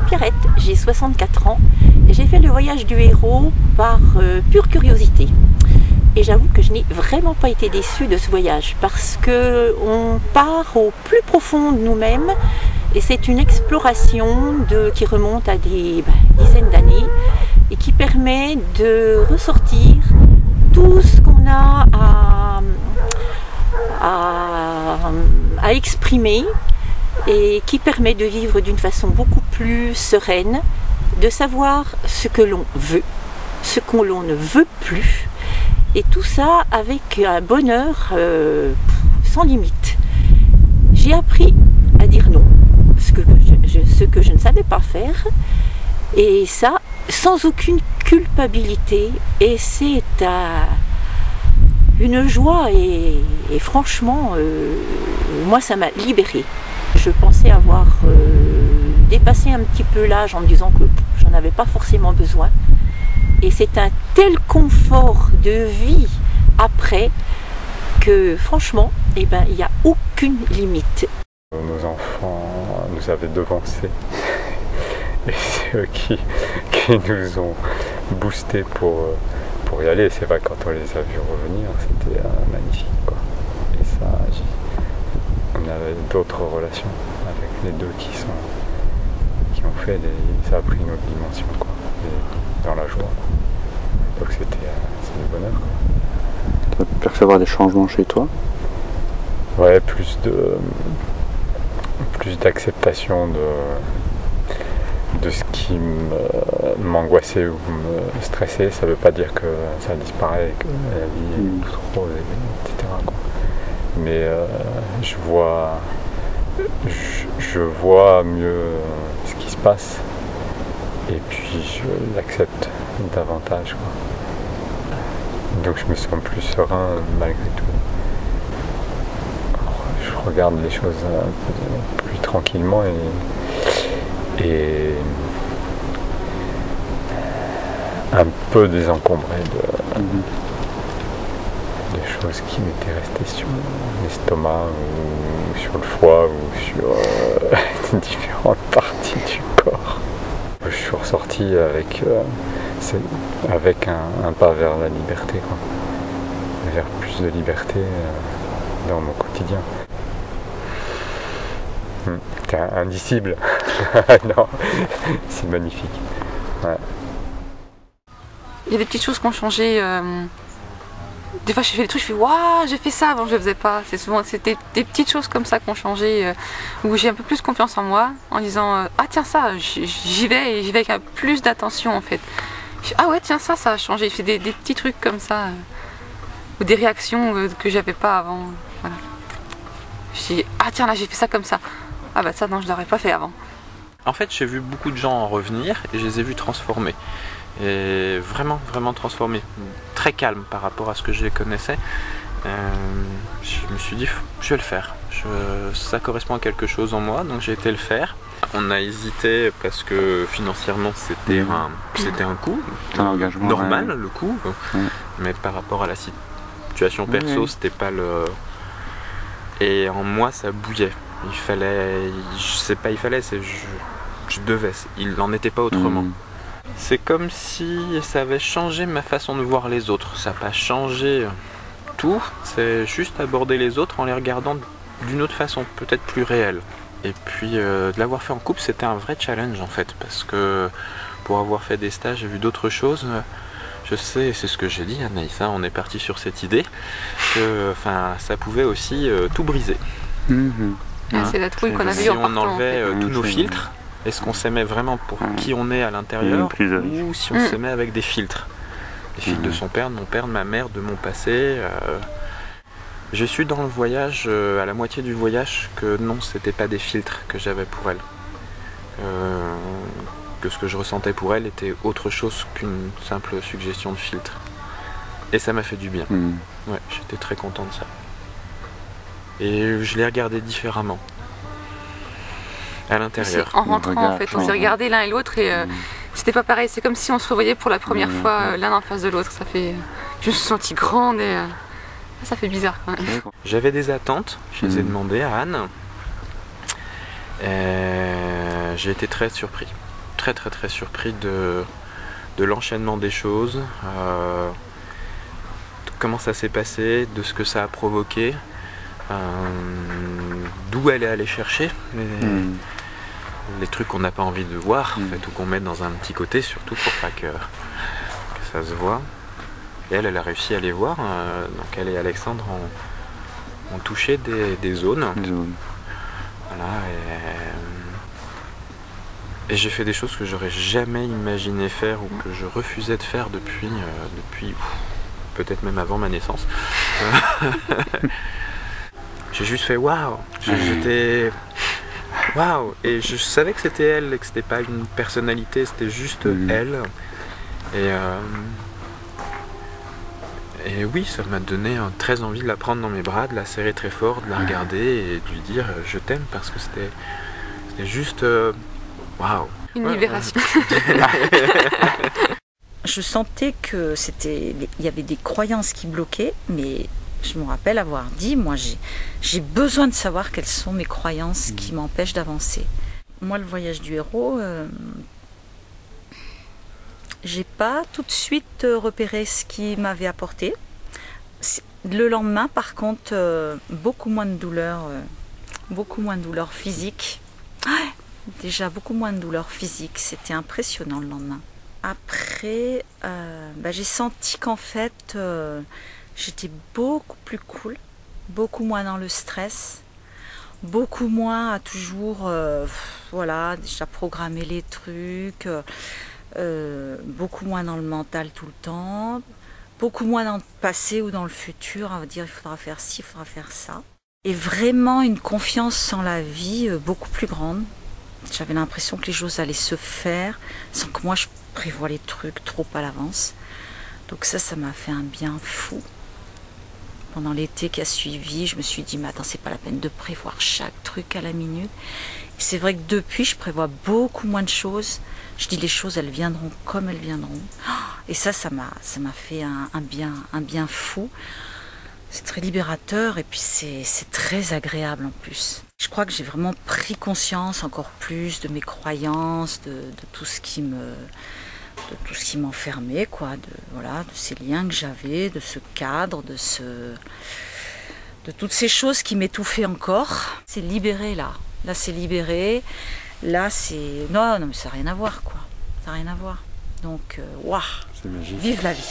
Pierrette, j'ai 64 ans et j'ai fait le voyage du héros par pure curiosité. Et j'avoue que je n'ai vraiment pas été déçue de ce voyage parce qu'on part au plus profond de nous-mêmes et c'est une exploration qui remonte à des dizaines d'années et qui permet de ressortir tout ce qu'on a à exprimer et qui permet de vivre d'une façon beaucoup plus sereine, de savoir ce que l'on veut, ce qu'on ne veut plus, et tout ça avec un bonheur sans limite. J'ai appris à dire non, ce que je ne savais pas faire, et ça sans aucune culpabilité, et c'est une joie et franchement, moi ça m'a libérée. Je pensais avoir dépassé un petit peu l'âge en me disant que j'en avais pas forcément besoin. Et c'est un tel confort de vie après que franchement, il n'y a aucune limite. Nos enfants nous avaient devancés et c'est eux qui nous ont boostés pour y aller. C'est vrai, quand on les a vus revenir, c'était magnifique, quoi. Et ça, on avait d'autres relations avec les deux qui ont fait ça a pris une autre dimension, quoi. Et dans la joie, quoi. Donc c'est du bonheur, quoi. Tu as pu percevoir des changements chez toi? Ouais, plus d'acceptation de ce qui m'angoissait ou me stressait. Ça veut pas dire que ça disparaît, que la vie est tout rose, etc., quoi. Mais je vois mieux ce qui se passe et puis je l'accepte davantage, quoi. Donc je me sens plus serein malgré tout. Alors, je regarde les choses un peu plus tranquillement et un peu désencombré de choses qui m'étaient restées sur l'estomac ou sur le foie ou sur différentes parties du corps. Je suis ressorti avec un pas vers la liberté, quoi. Vers plus de liberté dans mon quotidien. C'est indicible. Non, c'est magnifique. Ouais. Il y a des petites choses qui ont changé. Des fois, je fais des trucs, je fais waouh, j'ai fait ça avant, je le faisais pas. C'était des petites choses comme ça qui ont changé, où j'ai un peu plus confiance en moi, en disant ah tiens ça, j'y vais et j'y vais avec plus d'attention en fait. Ah ouais tiens ça a changé. Je fais des petits trucs comme ça, ou des réactions que j'avais pas avant. Voilà. Je dis ah tiens là j'ai fait ça comme ça. Ah bah ça non je l'aurais pas fait avant. En fait j'ai vu beaucoup de gens en revenir et je les ai vus transformer. Et vraiment transformé, très calme par rapport à ce que je les connaissais. Je me suis dit je vais le faire, ça correspond à quelque chose en moi, donc j'ai été le faire. On a hésité parce que financièrement c'était un coût normal, le coût, mais par rapport à la situation perso c'était pas le... Et en moi ça bouillait, je devais, il n'en était pas autrement. C'est comme si ça avait changé ma façon de voir les autres. Ça n'a pas changé tout, c'est juste aborder les autres en les regardant d'une autre façon, peut-être plus réelle. Et puis de l'avoir fait en couple, c'était un vrai challenge en fait, parce que pour avoir fait des stages, j'ai vu d'autres choses. Je sais, c'est ce que j'ai dit, Anaïssa, on est parti sur cette idée que ça pouvait aussi tout briser. C'est la trouille qu'on avait eu en partant. Si on enlevait tous nos filtres, est-ce qu'on s'aimait vraiment pour qui on est à l'intérieur ou si on s'aimait avec des filtres? Les filtres de son père, de mon père, de ma mère, de mon passé. J'ai su dans le voyage, à la moitié du voyage, que non, c'était pas des filtres que j'avais pour elle. Que ce que je ressentais pour elle était autre chose qu'une simple suggestion de filtre. Et ça m'a fait du bien. Ouais, j'étais très content de ça. Et je l'ai regardé différemment. À l'intérieur. En rentrant en fait, on s'est regardé l'un et l'autre et c'était pas pareil, c'est comme si on se revoyait pour la première fois l'un en face de l'autre. Ça fait, je me suis sentie grande et ça fait bizarre quand même. J'avais des attentes, je les ai demandées à Anne. J'ai été très surpris. très très très surpris de l'enchaînement des choses, de comment ça s'est passé, de ce que ça a provoqué, d'où elle est allée chercher les trucs qu'on n'a pas envie de voir, en fait, ou qu'on met dans un petit côté, surtout pour pas que ça se voit. Et elle a réussi à les voir, donc elle et Alexandre ont touché des zones. Voilà, et j'ai fait des choses que j'aurais jamais imaginé faire ou que je refusais de faire depuis peut-être même avant ma naissance. J'ai juste fait waouh, j'étais waouh, et je savais que c'était elle, et que c'était pas une personnalité, c'était juste elle. Et oui, ça m'a donné très envie de la prendre dans mes bras, de la serrer très fort, de la regarder et de lui dire je t'aime, parce que c'était juste waouh. Une libération. Je sentais que il y avait des croyances qui bloquaient, mais je me rappelle avoir dit, moi j'ai besoin de savoir quelles sont mes croyances qui m'empêchent d'avancer. Moi, le voyage du héros, j'ai pas tout de suite repéré ce qui m'avait apporté. Le lendemain, par contre, beaucoup moins de douleurs physiques. Déjà beaucoup moins de douleurs physiques, c'était impressionnant le lendemain. Après, j'ai senti qu'en fait, j'étais beaucoup plus cool, beaucoup moins dans le stress, beaucoup moins à toujours, déjà programmer les trucs, beaucoup moins dans le mental tout le temps, beaucoup moins dans le passé ou dans le futur, à dire il faudra faire ci, il faudra faire ça. Et vraiment une confiance en la vie beaucoup plus grande. J'avais l'impression que les choses allaient se faire sans que moi je prévoie les trucs trop à l'avance. Donc ça m'a fait un bien fou. Pendant l'été qui a suivi, je me suis dit, mais attends, c'est pas la peine de prévoir chaque truc à la minute. Et c'est vrai que depuis, je prévois beaucoup moins de choses. Je dis les choses, elles viendront comme elles viendront. Et ça m'a fait un bien fou. C'est très libérateur et puis c'est très agréable en plus. Je crois que j'ai vraiment pris conscience encore plus de mes croyances, de tout ce qui m'enfermait, quoi, de ces liens que j'avais, de ce cadre, de toutes ces choses qui m'étouffaient encore. C'est libéré là. Là c'est libéré. Là c'est. Non, mais ça n'a rien à voir, quoi. Ça n'a rien à voir. Donc, waouh! C'est magique. Vive la vie!